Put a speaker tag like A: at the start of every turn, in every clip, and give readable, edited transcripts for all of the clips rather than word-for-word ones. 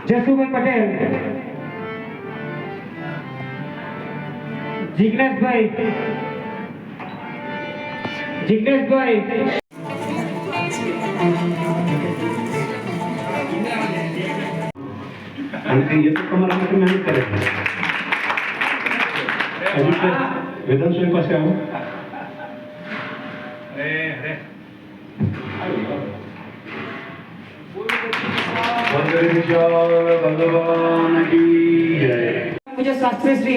A: જસુભાઈ પટેલ, જિગ્નેશભાઈ
B: અને ये तो તમારા માટે મહેનત કરે છે. વેદાંત પાસે આવો. ભગવાન કી જય.
A: मुझे शास्त्री श्री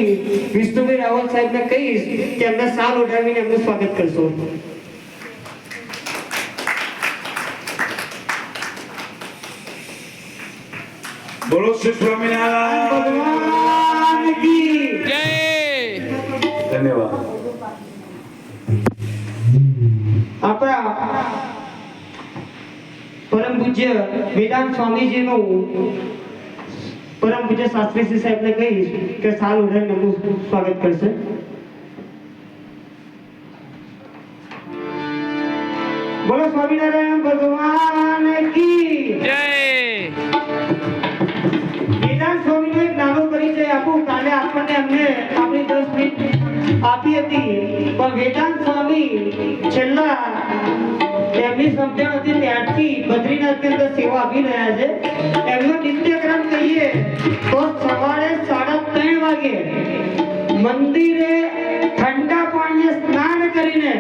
A: विष्णुभाई रावल साहब ने कहीશ કે એમને સાલ ઓઢાવીને એમનું સ્વાગત કરશો.
B: બોલો શ્રી સ્વામિનારાયણ
A: ભગવાન કી
C: જય.
B: ધન્યવાદ.
A: આપણા પરમ પૂજ્ય વેદાંત સ્વામીજીનું પરમ પૂજ્ય શાસ્ત્રી શ્રી સાહેબને કહીશ કે સાલ ઓઢાવીને એમનું સ્વાગત કરશે. બોલો સ્વામિનારાયણ ભગવાન કી
C: જય.
A: વેદાંત સ્વામીનો એક નાનો પરિચય આપું. કાલે આપણને અમને આપણી 10 મિનિટ આપી હતી, પણ વેદાંત સ્વામી છેલ્લા એમની સમજણ હતી ત્યારથી બદ્રીનાથની અંદર સેવા આપી રહ્યા છે. એમનો નિત્યક્રમ કહીએ તો સવારે 3:30 વાગે મંદિરે ઠંડા પાણીએ સ્નાન કરીને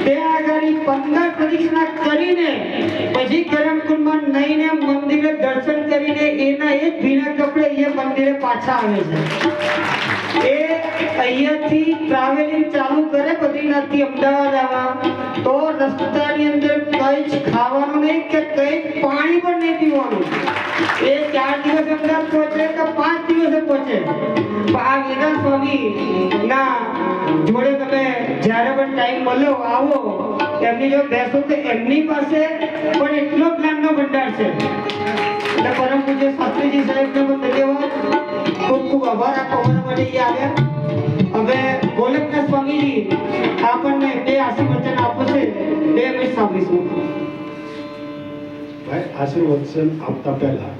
A: ત્યાં આગળ 15 પ્રદક્ષિણા કરીને પછી ગરમ કુંડમાં નહીને મંદિરે દર્શન કરીને એના એ જ ભીના કપડે એ મંદિરે પાછા આવે છે. એ અહીંયાથી ટ્રાવેલિંગ ચાલુ કરે બદ્રીનાથથી અમદાવાદ આવવા તો રસ્તાની અંદર કંઈ જ ખાવાનું નહીં કે કંઈ પાણી પણ નહીં પીવાનું. એ 4 દિવસ અમદાવાદ પહોંચે કે 5 દિવસે પહોંચે. આ વેદાંત સ્વામી ના જોડે તમે જ્યારે પણ ટાઈમ મળ્યો આવો, એમની જો બેસો તો એમની પાસે પણ એટલો જ્ઞાનનો ભંડાર છે. એટલે પરમ પૂજ્ય શાસ્ત્રીજી સાહેબને પણ ધન્યવાદ, ખૂબ ખૂબ આભાર આપો અમારા માટે અહીંયા આવ્યા. હવે ગોલકનાથ સ્વામીજી આપણને બે આશીર્વચન આપશે, બે અમે સાંભળીશું.
B: ભાઈ આશીર્વચન આપતા પહેલા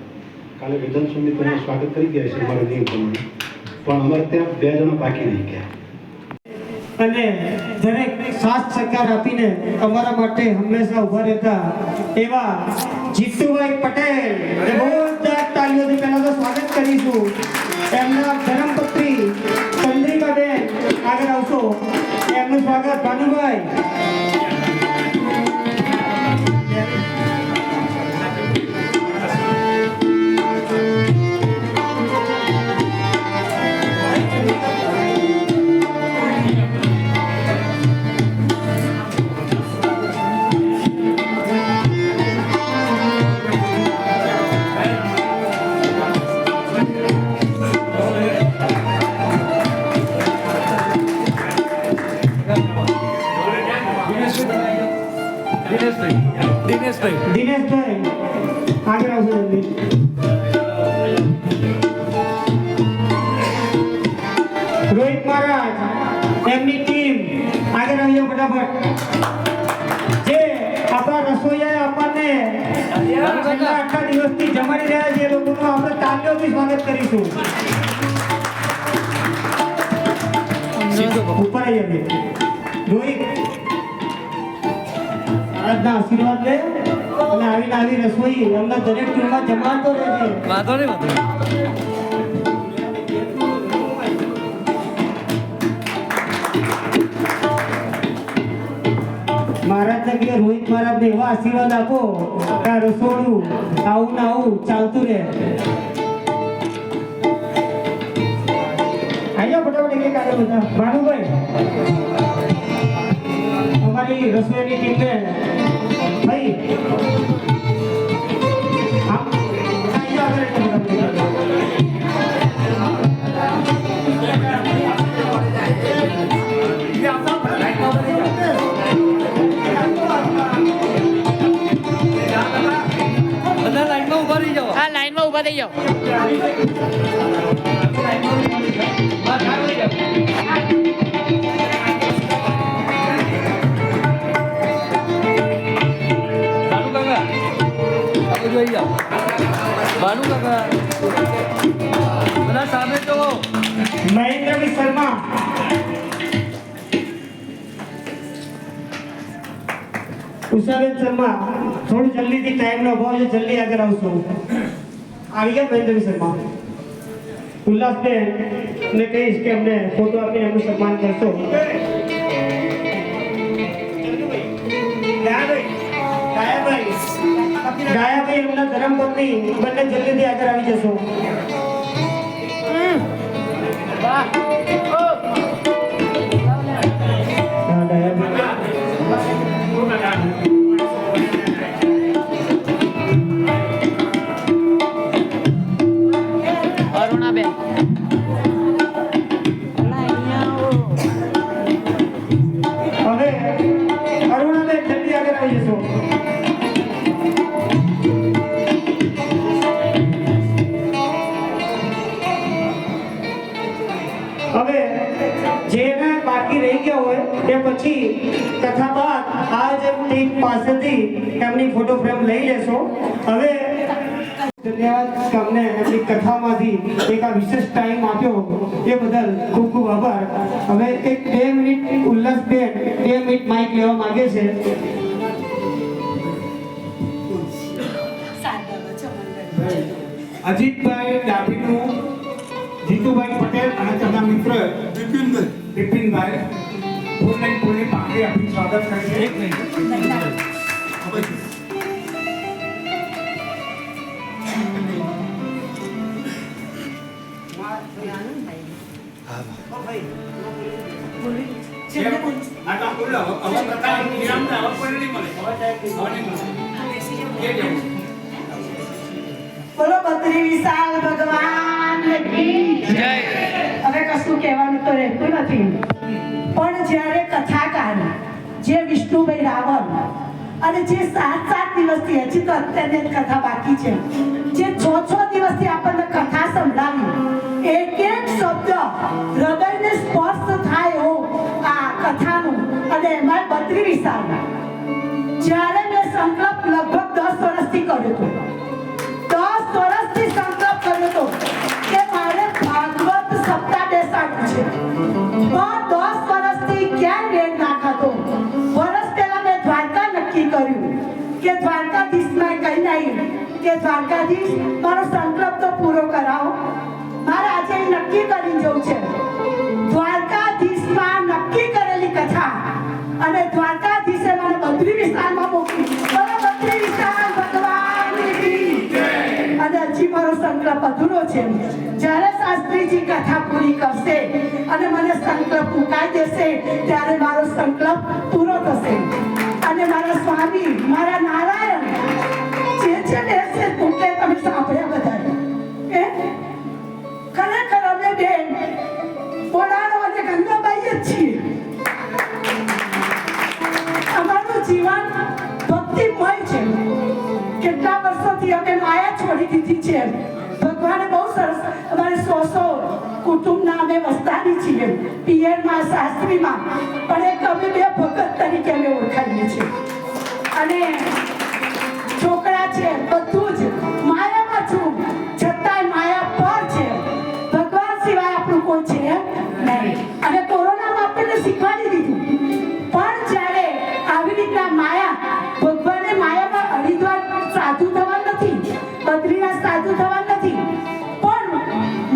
B: કાલે વેદાંત સ્વામી તમને સ્વાગત કરી ગયા છે અમારા નિયમ પ્રમાણે, પણ અમારે ત્યાં 2 જણા બાકી રહી ગયા.
A: અને દરેક સાથ સહકાર આપીને અમારા માટે હંમેશા ઉભા રહેતા એવા જીતુભાઈ પટેલ, જોરદાર તાળીઓથી પહેલા તો સ્વાગત કરીશું. એમના ધર્મપત્ની ચંદ્રિકાબેન આગળ આવશો, એમનું સ્વાગત. ભાનુભાઈ દિનેશભાઈ આગળ આવશો. રોહિત મહારાજ, એમની ટીમ આગળ આવ્યો ફટાફટ. જે આપણા રસોઈયા આપણને આટલા દિવસથી જમાડી રહ્યા છે એ લોકોનું આપણે તાળીઓથી સ્વાગત કરીશું. ઉપર આવીએ રોહિત, આજના આશીર્વાદ લે અને આવી રસોઈ અમને દરેક ટીમમાં જમાડતો રહેશે.
C: વાંધો નહીં.
A: મહારાજને કે રોહિત મહારાજને એવા આશીર્વાદ આપો કે આ રસોડું આવું ને આવું ચાલતું રહે. આયો ફટાફટ એક આવ્યો બધા. ભાનુભાઈ, અમારી રસોઈની ટીમને ભાઈ
C: લાઈનમાં ઉભા થઈ જાઓ. ભાનુ કાકા
A: મહેન્દ્રભાઈ શર્મા, ઉષાબેન શર્મા, થોડું જલ્દીથી ટાઈમનો અભાવ છે, જલ્દી આગળ આવશો. આવી ગયા મહેન્દ્રભાઈ શર્મા. ઉલ્લાસબેન ને કહીશ કે અમને ફોટો આપીને એમનું સન્માન કરશો. ગાયાભાઈ એમના ધર્મપત્ની બંને જલ્દીથી આગળ આવી જશો. હા,
C: અરુણાબેન
A: હવે અરુણાબેન જલ્દી આગળ આવી જશો. હવે જેને બાકી રહી ગયા હોય એ પછી કથા બાદ આ જે ટીમ પાસેથી એમની ફોટો ફ્રેમ લઈ લેશો. હવે ધન્યવાદ કે અમને એમની કથામાંથી એક આ વિશેષ ટાઈમ આપ્યો એ બદલ ખૂબ ખૂબ આભાર. હવે એક 2 મિનિટ ઉલ્લાસબેન 2 મિનિટ માઇક લેવા માંગે છે.
D: અજીતભાઈ ડાભીનું, જીતુભાઈ પટેલ અને તેમના મિત્ર બિપિનભાઈ ફૂલની પાંખડી આપી સ્વાગત કરે છે. એક મિનિટ
E: બોલો બત્રી વિશાલ ભગવાન કી જય. હવે કશું કહેવાનું તો રહેતું નથી, પણ જ્યારે કથાકાર જે વિષ્ણુભાઈ રાવલ અને જે 7 દિવસથી હજી તો અત્યારે કથા બાકી છે, જે 6 દિવસથી આપણને કથા સંભળાવી, એક એક શબ્દ હૃદયને સ્પર્શ થાય એવો આ કથાનું, અને એમાં બત્રી વિશાલ જ્યારે મેં સંકલ્પ લગભગ 10 વર્ષથી કર્યો હતો, 10 વર્ષથી સંકલ્પ કર્યો હતો કે મારે ભાગવત સપ્તાહ બેસાડવું છે, પણ 10 વર્ષથી ક્યાંય વેર ના ખાતો. વર્ષ પહેલા મેં દ્વારકા નક્કી કર્યું કે દ્વારકાધીશમાં કહી નહીં કે દ્વારકાધીશ મારો સંકલ્પ તો પૂરો કરાવો, મારે આજે નક્કી કરી જવું છે. દ્વારકાધીશમાં નક્કી કરેલી કથા અને દ્વારકાધીશે મને બદ્રી વિસ્તારમાં મોકલી. બોલો બદ્રી વિસ્તાર ભગવાન કી જય. અને હજી મારો સંકલ્પ અધૂરો છે. જ્યારે શાસ્ત્રીજી કથા પૂરી કરશે અને મને સંકલ્પ મુકાઈ દેશે ત્યારે મારો સંકલ્પ પૂરો થશે. અને મારા સ્વામી, મારા નારાયણ જે છે ને તે ટૂંકે તમે સાંભળ્યા બધા. ખરેખર અમે બેન પોળાનો અને ગંગાબાઈ જ છીએ. અમારું જીવન ભક્તિમય છે. કેટલા વર્ષોથી અમે માયા છોડી દીધી છે. ભગવાને બહુ સરસ, અમારે 100 કુટુંબના અમે વસ્તાની છીએ, પિયરમાં શાસ્ત્રીમાં, પણ એક અમે બે ભગત તરીકે અમે ઓળખાઈએ છીએ. અને છોકરા છે બધું જ માયામાં છું, છતાંય માયા પર છે. ભગવાન સિવાય આપણું કોઈ છે નહીં. અને કોરોનામાં આપણને શીખવાડી દીધું, પણ જ્યારે આવી રીતના માયા, ભગવાને માયામાં હરિદ્વાર સાધુ થવા નથી, બદ્રીનાથ સાધુ થવા નથી, પણ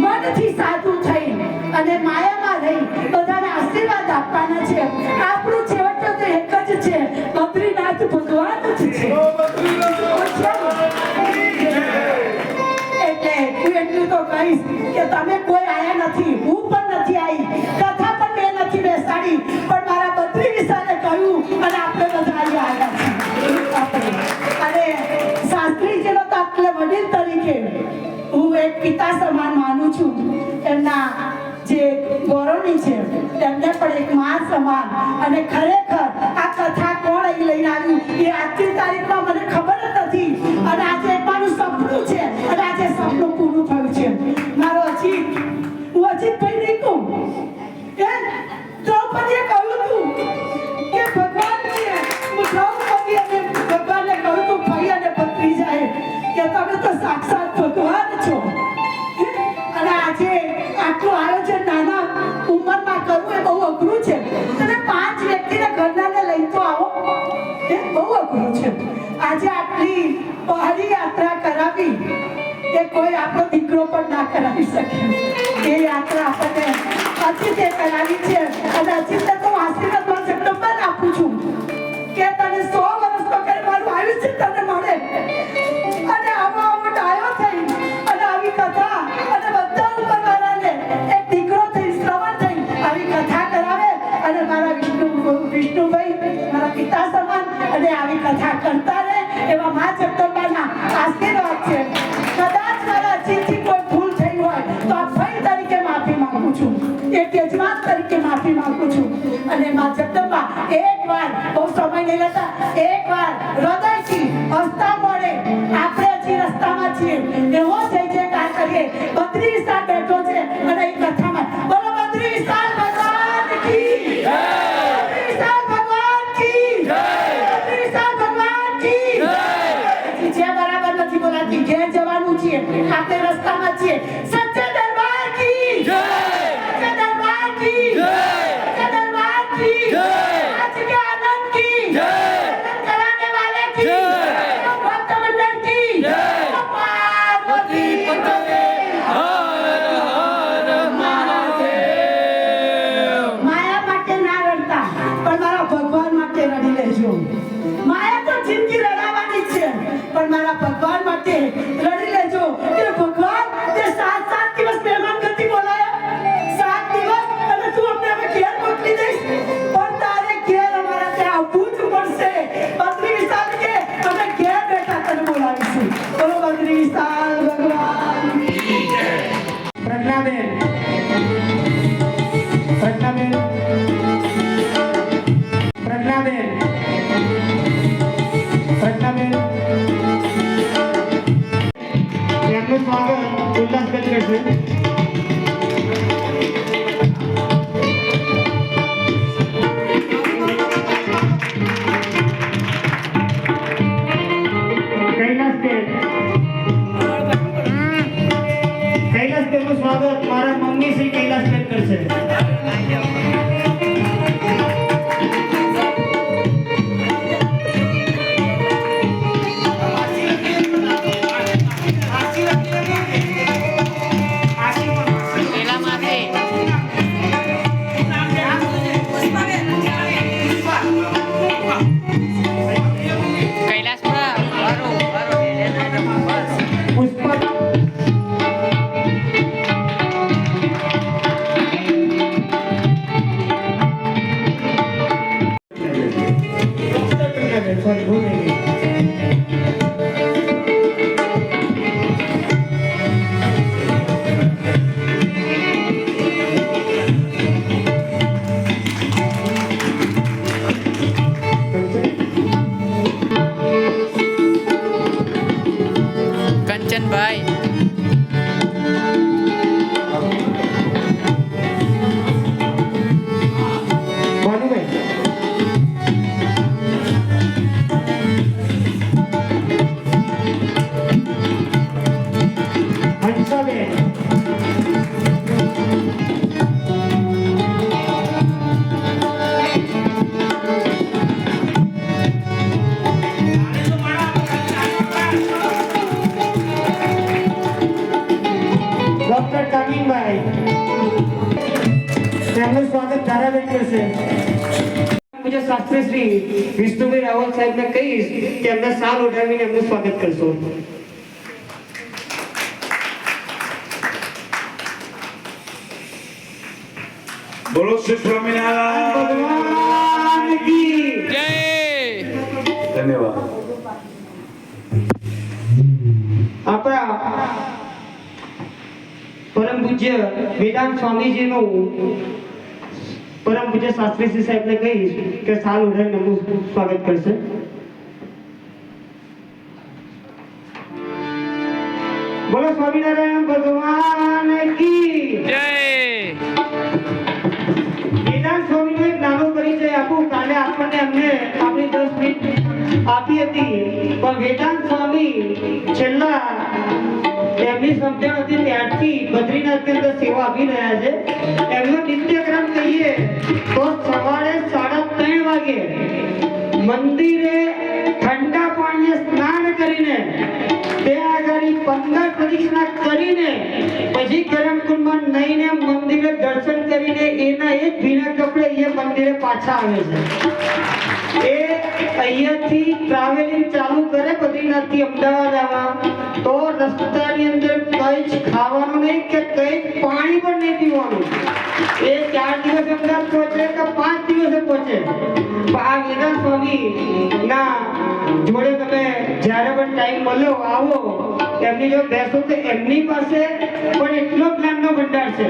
E: મનથી સાધુ થઈ અને માયામાં રહી બધાને આશીર્વાદ આપવાના છે. આપણું છેવટે તો એક જ છે, બદ્રીનાથ ભગવાન જ છે. એટલે હું એટલું તો કહીશ કે તમે કોઈ આયા નથી, હું પણ નથી આવી, કથા પણ મેં નથી બેસાડી, પણ મારા બદ્રી વિશાલે કહ્યું અને આપણે બધા આવ્યા છીએ. અને શાસ્ત્રીજીનો તો આપણે વડીલ તરીકે હું એક પિતા સમાન માનું છું. એમના જે ગૌરવની છે તેમને પણ એક મા સમાન. અને ખરેખર આ કથા કોણ અહીં લઈને આવ્યું એ આજની તારીખમાં મને ખબર જ નથી. અને આજે એક મારું સપનું છે અને આજે સપનું પૂરું થયું છે. મારો અજીત, હું અજીતભાઈ નહીં કહું, દ્રૌપદીએ કહ્યું હતું કે ભગવાન છે, હું દ્રૌપદી અને ભગવાનને કહ્યું હતું ભાઈ અને ભત્રીજાએ કે તમે તો સાક્ષાત ભગવાન છો. અને આજે આટલું આયોજન નાના એ બહુ અઘરું છે. આજે આટલી પહાડી યાત્રા કરાવી એ કોઈ આપણો દીકરો પણ ના કરાવી શકે. એ યાત્રા આપણને અતિથે કરાવી છે અને અતિથે તો આશીર્વાદ શબ્દ પણ આપું છું કે તને 100 વર્ષનો કરી મારું આયુષ્ય તને મળે અને આવો ડાયો થઈ અને આવી કથા અને બધા ઉપરવાળાને એક દીકરો થઈ શ્રવણ થઈ આવી કથા કરાવે અને મારા વિષ્ણુભાઈ મારા પિતા સમાન અને આવી કથા કરતા રહે એવા મા જગદંબાના આશીર્વાદ છે. કદાચ મારા અજીતથી કોઈ ભૂલ થઈ હોય તો આ ભાઈ તરીકે માફી માંગુ છું, એક યજમાન તરીકે માફી માંગુ છું. અને મા જગદંબા એકવાર બહુ સમય નહીં લેતા એકવાર હૃદયથી હસતા મળે આપણે હજી રસ્તામાં છીએ એવો જય જયકાર કરીએ. બદ્રી વિશાળ બેઠો છે અને એ કથામાં બોલો બદ્રી વિશાળ ભગવાન કી જય, બદ્રી વિશાળ ભગવાન કી જય, બદ્રી વિશાળ ભગવાન કી જય. જે બરાબર નથી બોલાતી ઘેર જવાનું છે આપણે રસ્તામાં છીએ. સચ્ચા દરબાર કી જય, સચ્ચા દરબાર કી જય, સચ્ચા દરબાર કી જય, आज के आनंद की जय, आनंद कराने वाले की जय, भक्त मंडल की जय, पार्वती पते हर हर महादेव. માયા માટે ના રડતા પણ મારા ભગવાન માટે રડી લેજો. માયા તો જિંદગી રડાવવાની છે પણ મારા ભગવાન માટે રડી લેજો કે ભગવાન તે 7 દિવસ મહેમાન ગતિ બોલાયા 7 દિવસ અને તું અમને હવે ઘેર મોકલી દઈશ પણ તારે ઘેર અમારા ત્યાં આવવું જ પડશે. બદ્રી વિશાળ કે અમે ઘેર બેઠા તને બોલાવીશું. બોલો બદ્રી વિશાળ ભગવાન કી જય.
A: પ્રજ્ઞાબેન પ્રજ્ઞાબેન પ્રજ્ઞાબેન પ્રજ્ઞાબેન એમનું સ્વાગત ઉલ્લાસબેન કરશે. કૈલાસબેનનું સ્વાગત મારા મમ્મી શ્રી કૈલાસબેન કરશે. પુષ્પા sorry, ભૂલ થઈ ગઈ.
C: કંચનભાઈ
A: ભાનુભાઈ હંસાબેન ડોક્ટર કામિનભાઈ તેમનું સ્વાગત ધારાબેન કરશે. મુજબ શાસ્ત્રી શ્રી વિષ્ણુભાઈ રાવલ સાહેબને કહીશ કે એમને સાલ ઓઢાવીને એમનું સ્વાગત કરશો.
D: બોલો શ્રી સ્વામિનારાયણ
A: ભગવાન કી
C: જય.
D: ધન્યવાદ.
A: આપણા પરમ પૂજ્ય વેદાંત સ્વામીજીનું પરમ પૂજ્ય શાસ્ત્રી શ્રી સાહેબને કહીશ કે સાલ ઓઢાવીને એમનું સ્વાગત કરશે. બોલો સ્વામિનારાયણ ભગવાન કી
C: જય.
A: વેદાંત સ્વામીનો એક નાનો પરિચય આપું. કાલે આપણને અમને આપણી 10 મિનિટ આપી હતી પણ વેદાંત સ્વામી છેલ્લા એમની સમજણ હતી ત્યારથી બદ્રીનાથની અંદર સેવા આપી રહ્યા છે. એમનો નિત્યક્રમ કહીએ તો સવારે 3:30 વાગે મંદિરે ઠંડા પાણીએ સ્નાન કરીને ત્યાં આગળ 15 પ્રદક્ષિણા કરીને પછી ગરમ કુંડમાં નહીને મંદિરે દર્શન કરીને એના એ જ ભીના કપડે એ મંદિરે પાછા આવે છે. એ અહીંયાથી ટ્રાવેલિંગ ચાલુ કરે બદ્રીનાથથી અમદાવાદ આવવા તો રસ્તાની અંદર કંઈ જ ખાવાનું નહીં કે કંઈ જ પાણી પણ નહીં પીવાનું. એ 4 દિવસ અમદાવાદ પહોંચે કે 5 દિવસે પહોંચે. આ વેદાંત સ્વામી ના જોડે તમે જ્યારે પણ ટાઈમ મળ્યો આવો એમની જો બેસો તો એમની પાસે પણ એટલો જ્ઞાનનો ભંડાર છે.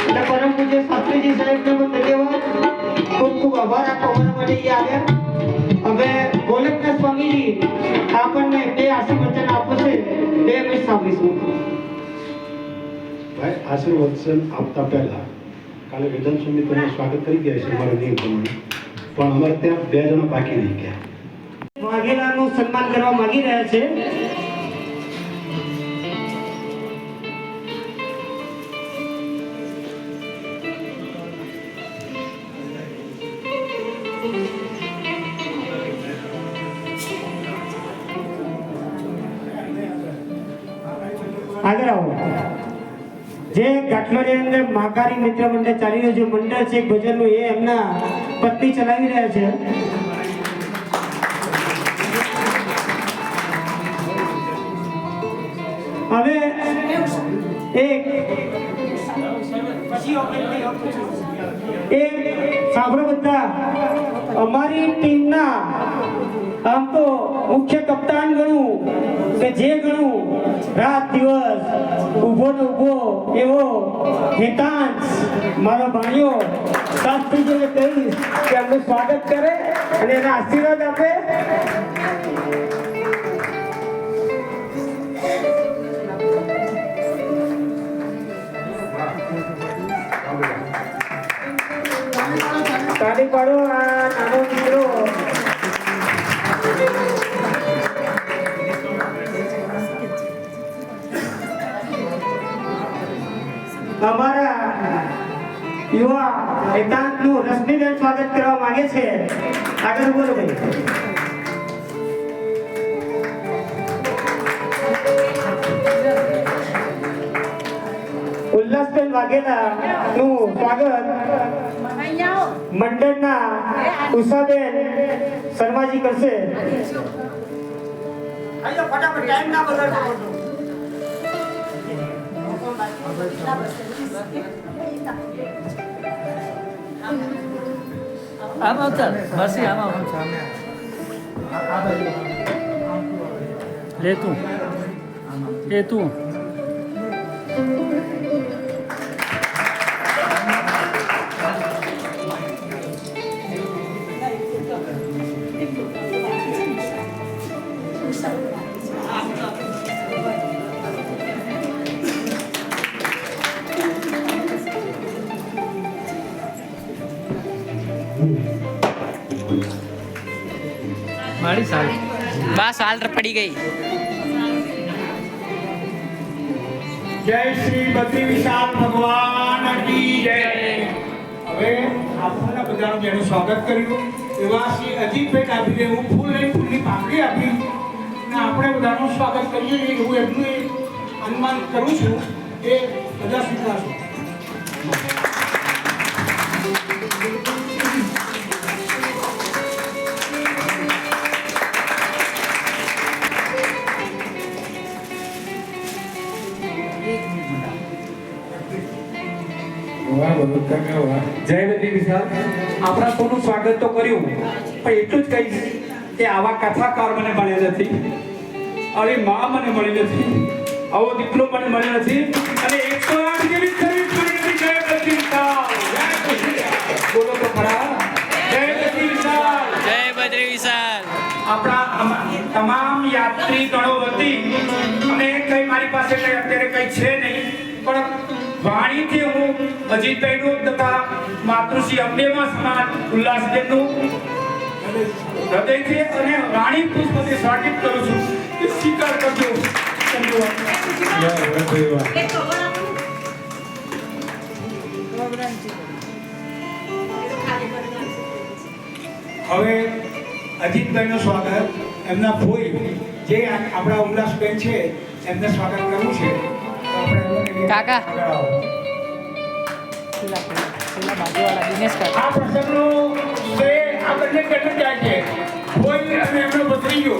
A: અને પરમ પૂજ્ય શાસ્ત્રીજી સાહેબને પણ ધન્યવાદ, ખૂબ ખૂબ આભાર આપો અમારા માટે એ આવ્યા. હવે ગોલકનાથ સ્વામીજી આપણને બે આશીર્વચન આપશે તે અમે સાંભળીશું.
B: ભાઈ આશીર્વચન આપતા પહેલા કાલે વેદાંત સ્વામી તમને સ્વાગત કરી ગયા છે અમારા નિયમ પ્રમાણે, પણ અમારે ત્યાં 2 જણા બાકી રહી ગયા.
A: વાઘેલાનું સન્માન કરવા માંગી રહ્યા છે. આગળ આવો. જે ગાંઠલોની અંદર માકારી મિત્ર મંડળ ચાલી રહ્યું છે, મંડળ છે ભજનનું, એ એમના પત્ની ચલાવી રહ્યા છે. હવે એક સાંભળો બધા, અમારી ટીમના આમ તો મુખ્ય કપ્તાન ગણું કે જે ગણું રાત દિવસ ઊભો ને ઊભો એવો હેતાંશ મારો ભાણિયો શાસ્ત્રીજીને કહીશ કે એમનું સ્વાગત કરે અને એના આશીર્વાદ આપે. તાળી પાડો આ નાનો મિત્રો. અમારા યુવા એકાંતનું રશ્મિબેન સ્વાગત કરવા માંગે છે. આગળ બોલો ભાઈ. ઉલ્લાસબેન વાઘેલા નું સ્વાગત મંડળના ઉષાબેન શર્માજી કરશે. ફટાફટ ટાઈમ ના બગાડો.
C: આમાં ચાલ બસી આમાં લે તું એ તું મારી સાલ
F: બસ હાલ પડી ગઈ.
D: જય શ્રી બદ્રી વિશાલ ભગવાન કી જય. હવે આપણા બધાનું જેનું સ્વાગત કર્યું એવા શ્રી અજીતભાઈ ડાભીને હું ફૂલ લઈને ફૂલની પાંખડી આપી અને આપણે બધાનું સ્વાગત કરીએ એવું એમનું અનુમાન કરું છું. એ બધા સ્વીકારશો.
G: જય બદ્રી વિશાલ. આપણા સૌનું સ્વાગત તો કર્યું, પણ એટલું જ કહીશ કે આવા કથાકાર મને મળ્યા નથી, આવી માં મને મળી નથી, આવો દીકરો મને મળ્યો નથી, અને 108 જેવી સર્વિસ મળી નથી. જય બદ્રી વિશાલ. બોલો તો ખરા. જય બદ્રી વિશાલ.
F: જય બદ્રી વિશાલ.
G: આપણા તમામ યાત્રી ગણો વતી અને કઈ મારી પાસે કઈ અત્યારે કઈ છે નહીં, પણ વાણીથી હું અજીતભાઈનું તથા માતૃશ્રી અંબેમાં સમાન ઉલ્લાસબેનનું હૃદયથી અને રાણી પુષ્પથી સ્વાગત કરું છું. એ સ્વીકાર કરજો.
D: હવે અજીતભાઈનું સ્વાગત એમના ફોઈ જે આપણા ઉલ્લાસબેન છે એમને સ્વાગત કરવું છે તો આપણે
F: કાકા.
D: આગળ આવો.
F: પેલા બાજુવાળા દિનેશ કાકા.
D: આ પ્રસંગનો શ્રેય આ બંને કરીને જાય છે ફોઈ અને એમનો ભત્રીજો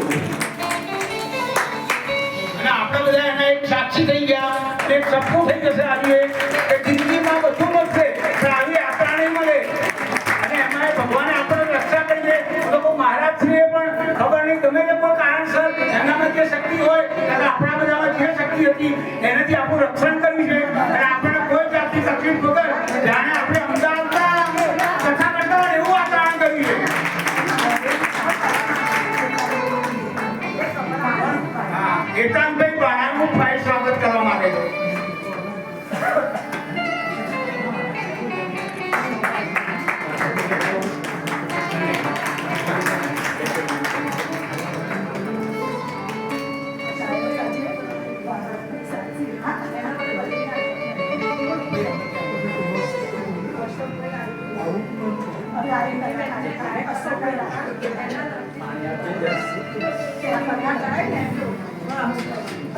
D: અને આપણે બધા એના એક સાક્ષી થઈ ગયા અને એક સપનું થઈ જશે આજે કે જિંદગીમાં બધું મળશે પણ આવી યાત્રા નહીં મળે અને એમાં ભગવાને આપણને રક્ષા કરી દે લોકો મહારાજશ્રીએ પણ ખબર નહીં ગમે તે કોઈ કારણસર એનામાં જે શક્તિ હોય અને આપણા બધામાં જે શક્તિ હતી એનાથી આપણું રક્ષણ કર્યું છે અને આપણને કોઈ જાતની તકલીફ વગર જાણે આપણે અમદાવાદમાં કથા કરતા હોય એવું વાતાવરણ કર્યું છે. હા, કેતનભાઈ બાળાનું ફાઇલ સ્વાગત કરવા માંગે છે.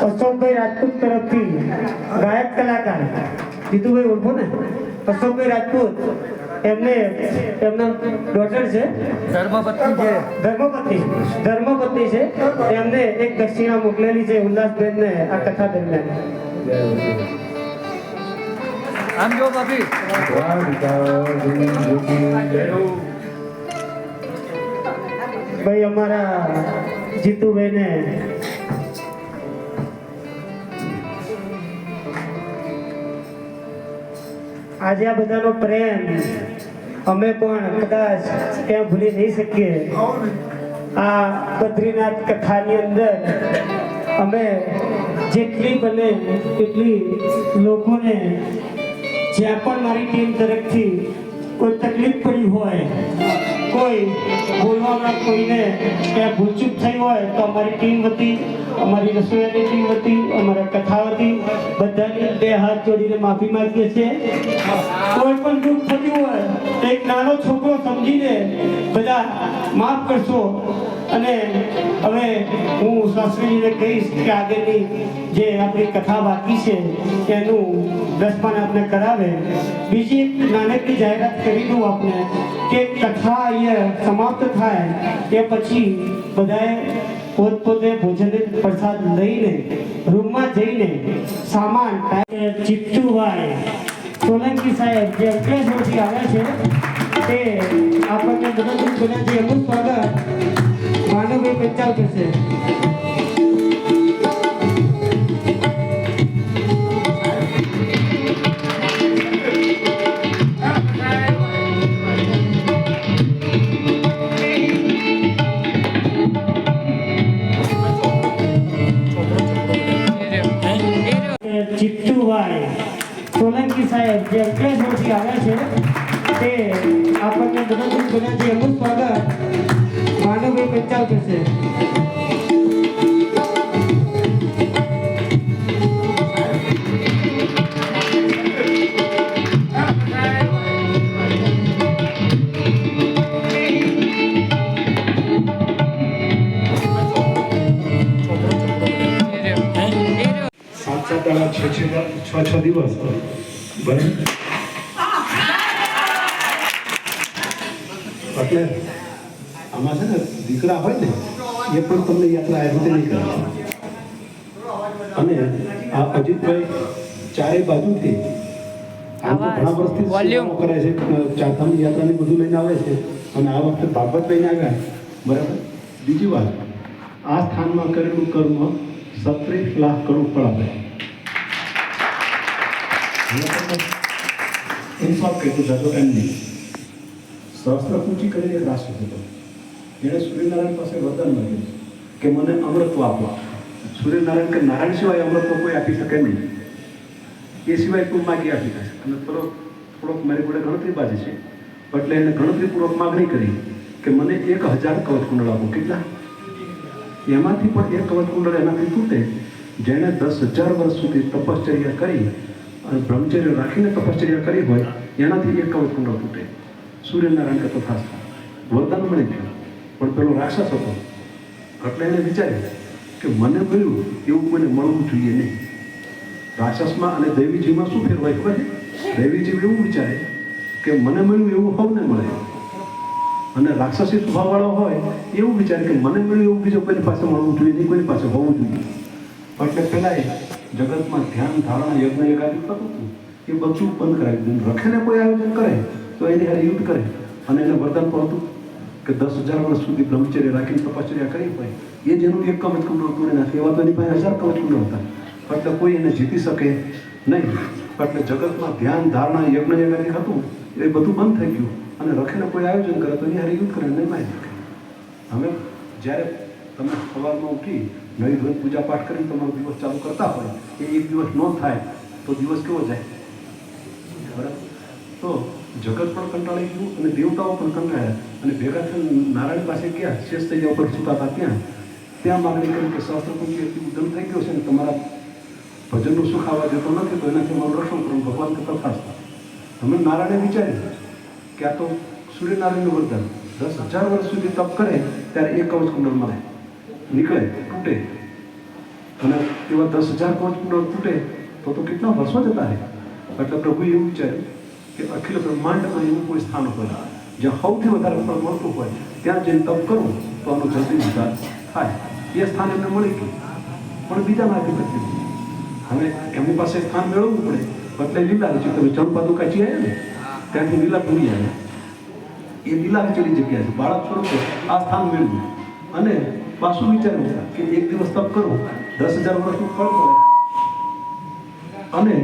A: અશોકભાઈ રાજપૂત તરફથી ગાયક કલાકાર જીતુભાઈ ઓળખો ને, અશોકભાઈ રાજપૂત એમને એમના ડોટર છે
C: ધર્મપત્ની છે.
A: ધર્મપત્ની છે એમને એક દક્ષિણા મોકલેલી છે ઉલ્લાસબેનને આ કથા દરમિયાન.
C: આમ જો ભાભી.
A: ભાઈ અમારા જીતુભાઈને આજે આ બધાનો પ્રેમ અમે પણ કદાચ ક્યાં ભૂલી નહીં શકીએ. આ બદ્રીનાથ કથાની અંદર અમે જેટલી બને એટલી લોકોને જ્યાં પણ મારી ટીમ તરફથી કોઈ તકલીફ પડી હોય, કોઈ બોલવામાં કોઈને ક્યાં ભૂલચૂક થઈ હોય તો અમારી ટીમ વતી, અમારી રસોઈયાની ટીમ વતી, અમારા કથા વતી બધાની બે હાથ જોડીને માફી માંગીએ છીએ. કોઈ પણ દુઃખ થયું હોય તો એક નાનો છોકરો સમજીને બધા માફ કરશો. અને હવે હું શાસ્ત્રીજીને કહીશ કે આગળની જે આપણી કથા બાકી છે એનું દસમાન આપણે કરાવે. બીજી એક નાનકડી જાહેરાત કરી દઉં આપને કે કથા અહીંયા સમાપ્ત થાય એ પછી બધાએ પોતપોતે ભોજન પ્રસાદ લઈને રૂમમાં જઈને સામાન ચિત્તુભાઈ સોલંકી સાહેબ જે અંકલેશ્વરથી આવ્યા છે તે આપણને મદદરૂપ બન્યા છે. એમનું સ્વાગત માનવભાઈ પંચાલ કરશે. ચિત્તુભાઈ સોલંકી સાહેબ જે અંકલેશ્વરથી આવ્યા છે તે આપણને મદદરૂપ બન્યા છે. એમનું સ્વાગત માનવભાઈ પંચાલ કરશે.
B: સાત છ દિવસ બરાબર. એટલે આમાં છે ને દીકરા હોય ને એ પણ તમને યાત્રા આ રીતે નહીં કરે. અને આ અજીતભાઈ ચારે બાજુથી આમ તો ઘણા વર્ષથી સેવાઓ કરે છે, ચારધામની યાત્રાને બધું લઈને આવે છે. અને આ વખતે ભાગવત લઈને આવ્યા બરાબર. બીજી વાત, આ સ્થાનમાં કરેલું કર્મ 37 લાખ કરોડ ફળ આપે. ઇન્ફોર્મ કહેતું જતો એમ નહીં. સહસ્ત્ર પૂછી કરીને એક રાષ્ટ્ર હતો. એણે સૂર્યનારાયણ પાસે વરદાન માંગ્યું કે મને અમૃતત્વ આપો. સૂર્યનારાયણ કે નારાયણ સિવાય અમૃતત્વ કોઈ આપી શકે નહીં. એ સિવાય કોઈ માગી આપી શકે. અને થોડોક મારી જોડે ગણતરી બાજી છે એટલે એને ગણતરીપૂર્વક માગણી કરી કે મને 1000 કવચ કુંડળ આપો. કેટલા? એમાંથી પણ એક કવચ કુંડળ એનાથી તૂટે જેણે 10,000 વર્ષ સુધી તપશ્ચર્યા કરી અને બ્રહ્મચર્ય રાખીને તપશ્ચર્યા કરી હોય એનાથી એક કવચ કુંડળ તૂટે. સૂર્યનારાયણ કે તથાસ્તુ વરદાન મળી ગયું. પણ પેલો રાક્ષસ હતો એટલે એને વિચાર્યું કે મને મળ્યું એવું કોઈને મળવું જોઈએ નહીં. રાક્ષસમાં અને દૈવીજીવમાં શું ફેર હોય ખબર છે? દૈવીજીવ એવું વિચારે કે મને મળ્યું એવું સૌને મળે, અને રાક્ષસી સ્વભાવવાળો હોય એવું વિચારે કે મને મળ્યું એવું બીજો કોઈની પાસે મળવું જોઈએ નહીં, કોઈની પાસે હોવું જોઈએ. એટલે પેલા જગતમાં ધ્યાન ધારણા યજ્ઞ એકાદિક થતું હતું એ બધું બંધ કરાવી દીધું. રખેને કોઈ આયોજન કરે તો એની હારે યુદ્ધ કરે, અને એને વરદાન પણ હતું કે 10,000 વર્ષ સુધી બ્રહ્મચર્ય રાખીને તપશ્ચર્યા કરી હોય. એ જેનું એક કવચ કુંડળ તોડી નાખે એવા તો એની પાસે 1000 કવચ કુંડળ હતા. એટલે કોઈ એને જીતી શકે નહીં. એટલે જગતમાં ધ્યાન ધારણા યજ્ઞ એકાદિક હતું એ બધું બંધ થઈ ગયું, અને રખેને કોઈ આયોજન કરે તો એની હારે યુદ્ધ કરે નહીં મારી નાખે. હવે જ્યારે તમે સવારમાં ઉઠી નવી ધોઈ પૂજા પાઠ કરીને તમારો દિવસ ચાલુ કરતા હોય, એ એક દિવસ ન થાય તો દિવસ કેવો જાય? બરાબર. તો જગત પણ કંટાળી ગયું અને દેવતાઓ પણ કંટાળ્યા, અને ભેગા થઈને નારાયણ પાસે ગયા, શેષ તૈયા ઉપર સૂતા હતા ત્યાં માગણી કરી કે સહસ્ત્રકુંજી એટલું ઉદ્ધમ થઈ ગયો છે ને તમારા ભજનનું સુખ આવવા દેતો નથી, તો એનાથી મારું રક્ષણ કરવું, ભગવાન કૃપા થશે. તમે નારાયણે વિચાર્યું કે આ તો સૂર્યનારાયણનું વરદાન, 10,000 વર્ષ સુધી તપ કરે ત્યારે એક કવચ કુંડળ મળે, નીકળે, તૂટે, અને એવા 10,000 કવચ કુંડળ તૂટે તો કેટલા વર્ષો જતા રહે. એટલે પ્રભુએ એવું વિચાર્યું કે અખિલ બ્રહ્માંડમાં એવું કોઈ સ્થાન હોય જ્યાં સૌથી વધારે ફળ મળતું હોય, ત્યાં જઈને તપ કરવું તો આનો જલ્દી વિચાર થાય. એ સ્થાન એમને મળી ગયું, પણ બીજા માર્ગે નથી. હવે એમની પાસે સ્થાન મેળવવું પડે, એટલે લીલા છે. તમે ચંપા કાચી આવ્યા ને ત્યાંથી લીલાપુરી આવ્યા, એ લીલાચેરી જગ્યા છે. બાળક સ્વરૂપે આ સ્થાન મેળવ્યું, અને પાછું વિચાર્યું કે એક દિવસ તપ કરું, 10,000 વર્ષનું ફળ મળે, અને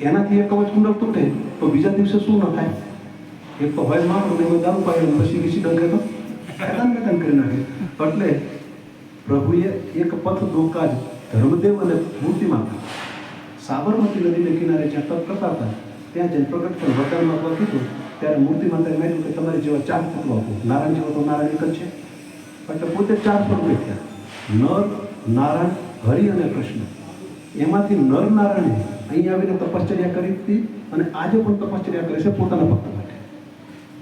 B: એનાથી એક કવચ કુંડળ તૂટે તો બીજા દિવસે શું ન થાય? એક તો હોય મારું ને દારૂ પાડે, પછી વીસી ડંકે તો મેદાન કરી નાખે. એટલે પ્રભુએ એક પથ દોકા જ ધર્મદેવ અને મૂર્તિમાં સાબરમતી નદીને કિનારે જ્યાં તપ કરતા હતા ત્યાં જઈને પ્રગટ પણ વરદાનમાં કીધું ત્યારે મૂર્તિ માતાએ માન્યું કે તમારી જેવા 4 તત્વો આપો. નારાયણ જેવો તો નારાયણ એક જ છે. એટલે પોતે 4 સ્વરૂપે થયા, નર, નારાયણ, હરિ અને કૃષ્ણ. એમાંથી નર નારાયણે અહીં આવીને તપશ્ચર્યા કરી હતી, અને આજે પણ તપશ્ચર્યા કરે છે પોતાના ભક્ત માટે.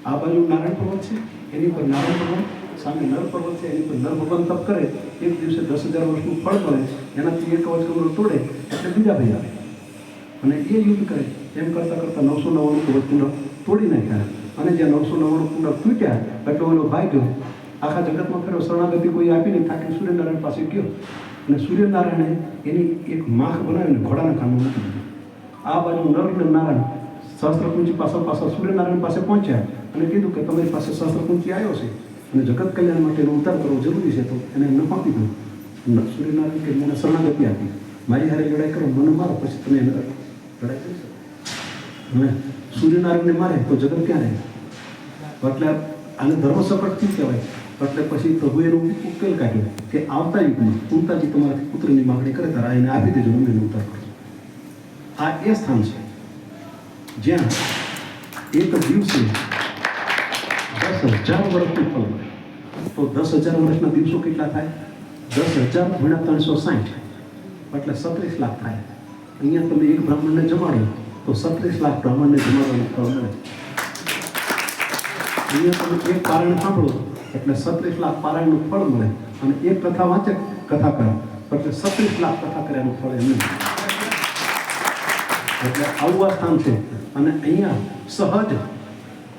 B: આ બાજુ નારાયણ પર્વત છે, એની પર નારાયણ પર્વત, સામે નર પર્વત છે, એની પર નર ભગવાન તપ કરે, એક દિવસે 10,000 વર્ષનું ફળ મળે, એનાથી એક કવચ કુંડળ તોડે એટલે બીજા ભાઈ આવે અને એ યુદ્ધ કરે. એમ કરતાં કરતાં 999 કવચ કુંડળ તોડી નાખ્યા, અને જે 999 કુંડળ તૂટ્યા એટલે ઓલો ભાઈ ગયો, આખા જગતમાં ફેરો, શરણાગતિ કોઈ આપીને થાકી સૂર્યનારાયણ પાસે ગયો, અને સૂર્યનારાયણે એની એક માખ બનાવીને ઘોડાના કાનમાં મૂકી દીધી. આ બાજુ નર અને નારાયણ સહસ્ત્રકુંજી પાછળ સૂર્યનારાયણ પાસે પહોંચ્યા અને કીધું કે તમારી પાસે સહસ્ત્રકુંજી આવ્યો છે અને જગત કલ્યાણ માટે એનો ઉદ્ધાર કરવો જરૂરી છે. તો એને એમને આપી દીધું. સૂર્યનારાયણ કે મને શરણાગતિ આપી, મારી હારે લડાઈ કરો, મને મારો, પછી તમે એને લડાઈ કરી શકો. હવે સૂર્યનારાયણને મારે તો જગત ક્યાં રહે? એટલે આને ધર્મ સકટથી કહેવાય. એટલે પછી પ્રભુએ એનો ઉકેલ કાઢ્યો કે આવતા યુગમાં કુંતાજી તમારાથી પુત્રની માગણી કરે ત્યારે એને આપી દેજો, અમે એને ઉદ્ધાર કરજો. આ એ સ્થાન છે જ્યાં એક દિવસે 10,000 વર્ષનું ફળ મળે. તો 10,000 વર્ષના દિવસો કેટલા થાય? 10,000 ગુણ્યા 360 એટલે 36 લાખ થાય. અહીંયા તમે એક બ્રાહ્મણને જમાડો તો 36 લાખ બ્રાહ્મણને જમાડવાનું ફળ મળે. અહીંયા તમે એક પારાયણ સાંભળો એટલે 36 લાખ પારાયણનું ફળ મળે, અને એક કથા વાંચે કથાકાર એટલે 36 લાખ કથા કર્યાનું ફળ એમ મળે. એટલે આવું આ સ્થાન છે. અને અહીંયા સહજ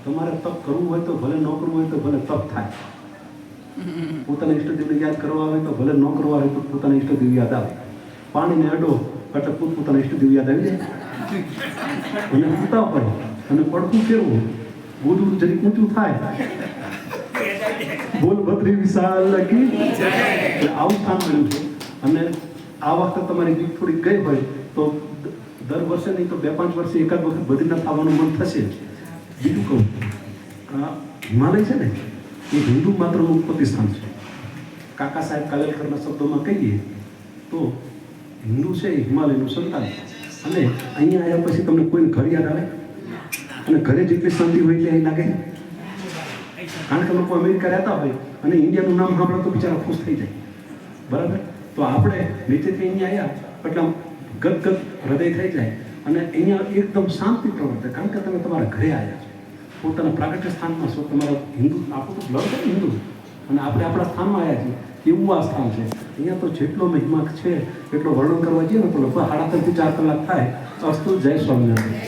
B: તમારે તપ કરવું હોય તો ભલે, ન કરવું હોય તો ભલે, તપ થાય. પોતાના ઈષ્ટદેવને યાદ કરવા આવે તો ભલે, ન કરવા હોય તો પોતાના ઈષ્ટદેવ યાદ આવે. પાણીને અડો એટલે પોતાના ઈષ્ટદેવ યાદ આવી જાય, અને પૂતા પડે અને પડતું ફેરવું, બોધું જરીક ઊંચું થાય, બોલ ભદ્રી વિશાલ લગી. એટલે આવું સ્થાન મળ્યું છે. અને આ વખતે તમારી દીક થોડી ગઈ હોય તો દર વર્ષે નહીં તો 2-5 વર્ષે એકાદ વખત બદ્રીનાથ આવવાનું મન થશે. બીજું કહું, હિમાલય છે ને એ હિન્દુ માત્રનું ઉત્પત્તિ સ્થાન છે. કાકા સાહેબ કાલેલકરના શબ્દોમાં કહીએ તો હિન્દુ છે એ હિમાલયનું સંતાન. અને અહીંયા આવ્યા પછી તમને કોઈને ઘર યાદ આવે? અને ઘરે જેટલી શાંતિ હોય એટલે અહીં લાગે. કારણ કે લોકો અમેરિકા રહેતા હોય અને ઇન્ડિયાનું નામ સાંભળે તો બિચારા ખુશ થઈ જાય. બરાબર? તો આપણે નીચેથી અહીંયા આવ્યા એટલે ગદગદ હૃદય થઈ જાય, અને અહીંયા એકદમ શાંતિ પ્રવર્તે. કારણ કે તમે તમારા ઘરે આવ્યા છો, પોતાના પ્રાગટ્ય સ્થાનમાં છો. તમારા હિન્દુ, આપણું તો બ્લડ છે હિન્દુ, અને આપણે આપણા સ્થાનમાં આવ્યા છીએ એવું આ સ્થાન છે. અહીંયા તો જેટલો મહિમા છે એટલો વર્ણન કરવા જઈએ ને તો લગભગ 3.5 થી 4 કલાક થાય. અસ્તુ. જય સ્વામિનારાયણ.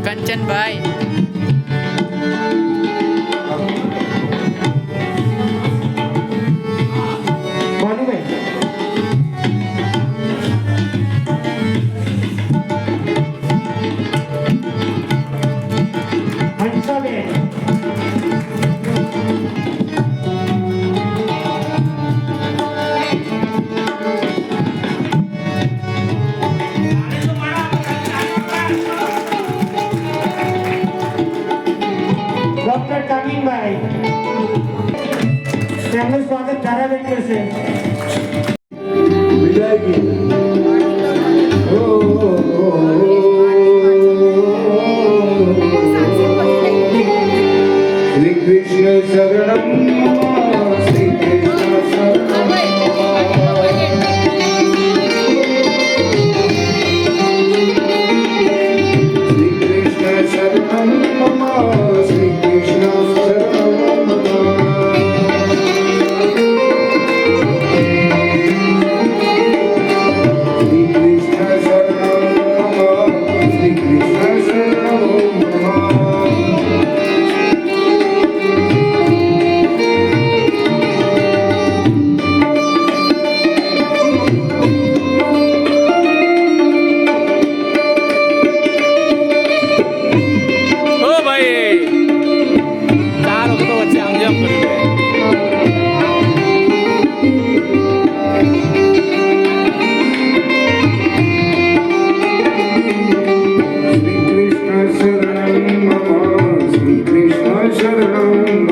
F: કંચનભાઈ
A: ડોક્ટર કામિનભાઈ તેમનું સ્વાગત ધારાબેન કરશે.
D: શ્રી કૃષ્ણ શરણમ શ્રી કૃષ્ણ શરણમ શ્રી કૃષ્ણ શરણમ શ્રી કૃષ્ણ શરણમ શ્રી કૃષ્ણ શરણમ શ્રી કૃષ્ણ શરણમ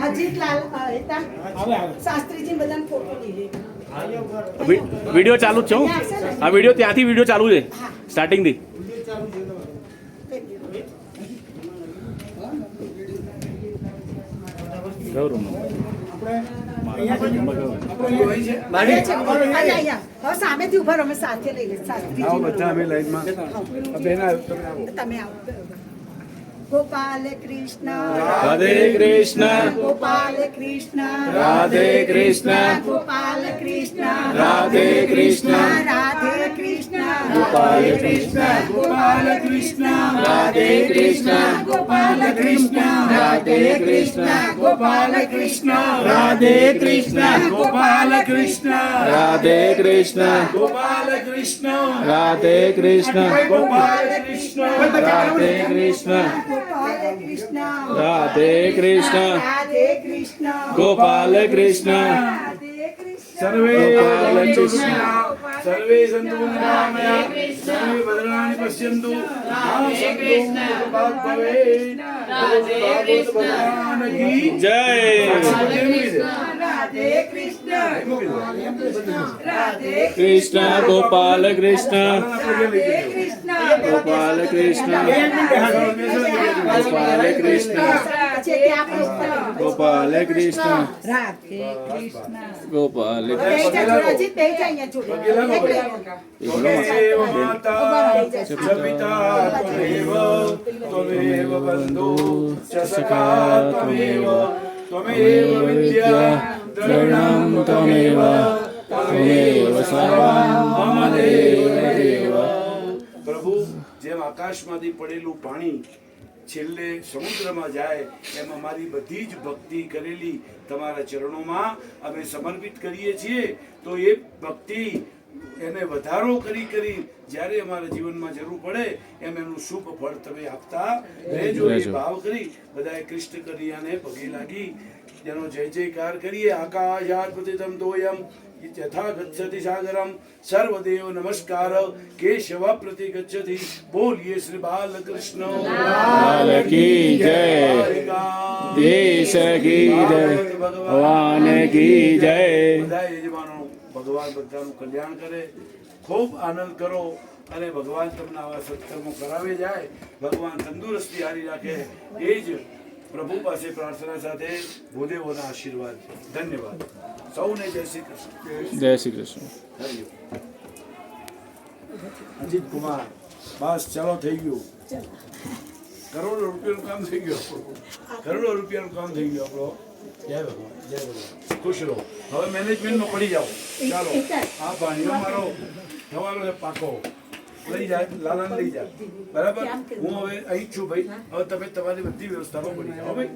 E: અજીતલાલ શાસ્ત્રીજી બધાને ફોટો લઈએ.
H: વિડિયો ચાલુ જ છે હો. આ વિડિયો ત્યાંથી વિડિયો ચાલુ છે સ્ટાર્ટિંગ થી.
E: સામેથી ઉભા રહો, અમે સાથે લઈ લે. શાસ્ત્રીજી તમે આવો. ગોપાલ કૃષ્ણ
H: રાધે કૃષ્ણ
E: ગોપાલ કૃષ્ણ
H: રાધે કૃષ્ણ
E: ગોપાલ કૃષ્ણ
H: રાધે કૃષ્ણ
E: રાધે કૃષ્ણ
H: ગોપાલ કૃષ્ણ
E: ગોપાલ કૃષ્ણ
H: રાધે કૃષ્ણ
E: ગોપાલ કૃષ્ણ
H: રાધે કૃષ્ણ
E: ગોપાલ કૃષ્ણ
H: રાધે કૃષ્ણ
D: ગોપાલ કૃષ્ણ
H: રાધે કૃષ્ણ
D: ગોપાલ કૃષ્ણ
H: રાધે કૃષ્ણ
D: ગોપાલ કૃષ્ણ
H: રાધે કૃષ્ણ
E: ગોપાલ કૃષ્ણ
H: રાધે કૃષ્ણ
E: રાધે કૃષ્ણ
H: ગોપાલ કૃષ્ણ
E: રાધે કૃષ્ણ
I: सर्वे भवन्तु सुखिनः सर्वे सन्तु निरामया सर्वे भद्राणि पश्यन्तु मा सन्तु भाग् भवेत् भागवत भगवान की
H: जय
E: राधे कृष्ण राधे
H: कृष्ण गोपाल कृष्ण
E: कृष्ण
H: गोपाल कृष्ण गोपाल कृष्ण गोपाल कृष्ण गोपाल
I: त्वमेव माता च पिता त्वमेव त्वमेव बन्धु च सखा त्वमेव त्वमेव विद्या द्रविणं त्वमेव त्वमेव सर्वं मम देव પ્રભુ જેમ આકાશમાંથી પડેલું પાણી છેલ્લે સમુદ્રમાં જાય એમ અમારી બધી જ ભક્તિ કરેલી તમારા ચરણોમાં અમે સમર્પિત કરીએ છીએ તો એ ભક્તિ એને વધારો કરી જ્યારે અમારા જીવનમાં જરૂર પડે એમ એનું શુભ ફળ તમે આપતા રહેજો એ ભાવ કરી બધાએ કૃષ્ણ કરિયાને પગે લાગી જેનો જય જયકાર કરીએ આકાશાત પતિતમ તોયમ यथा गच्छति सागरम सर्वदेव नमस्कार केशव प्रति गच्छति बोलिए श्री बालकृष्ण
H: लाल की जय देश की जय भगवान की जय
I: બધા યજમાનો ભગવાન બધાનું કલ્યાણ કરે ખૂબ આનંદ કરો અને ભગવાન તમને આવા સત્કર્મો કરાવે જાય ભગવાન તંદુરસ્તી હારી રાખે એ જ પ્રભુ પાસે પ્રાર્થના સાથે ભૂદેવોના આશીર્વાદ ધન્યવાદ સૌને જય શ્રી કૃષ્ણ
H: जय श्री कृष्ण
I: હરિ અજીત કુમાર બસ ચાલો થઈ ગયું કરોડો રૂપિયાનું કામ થઈ ગયું કરોડો રૂપિયાનું કામ થઈ ગયું આપણો જય ભગવાન ખુશ રહો હવે મેનેજમેન્ટમાં પડી જાઓ ચાલો આ પાણીનો મારો થવાનો છે પાકો લઈ જાય લાલાને લઈ જાય બરાબર હું હવે અહીં જ છું ભાઈ હવે તમે તમારી બધી વ્યવસ્થામાં પડી જાઓ ભાઈ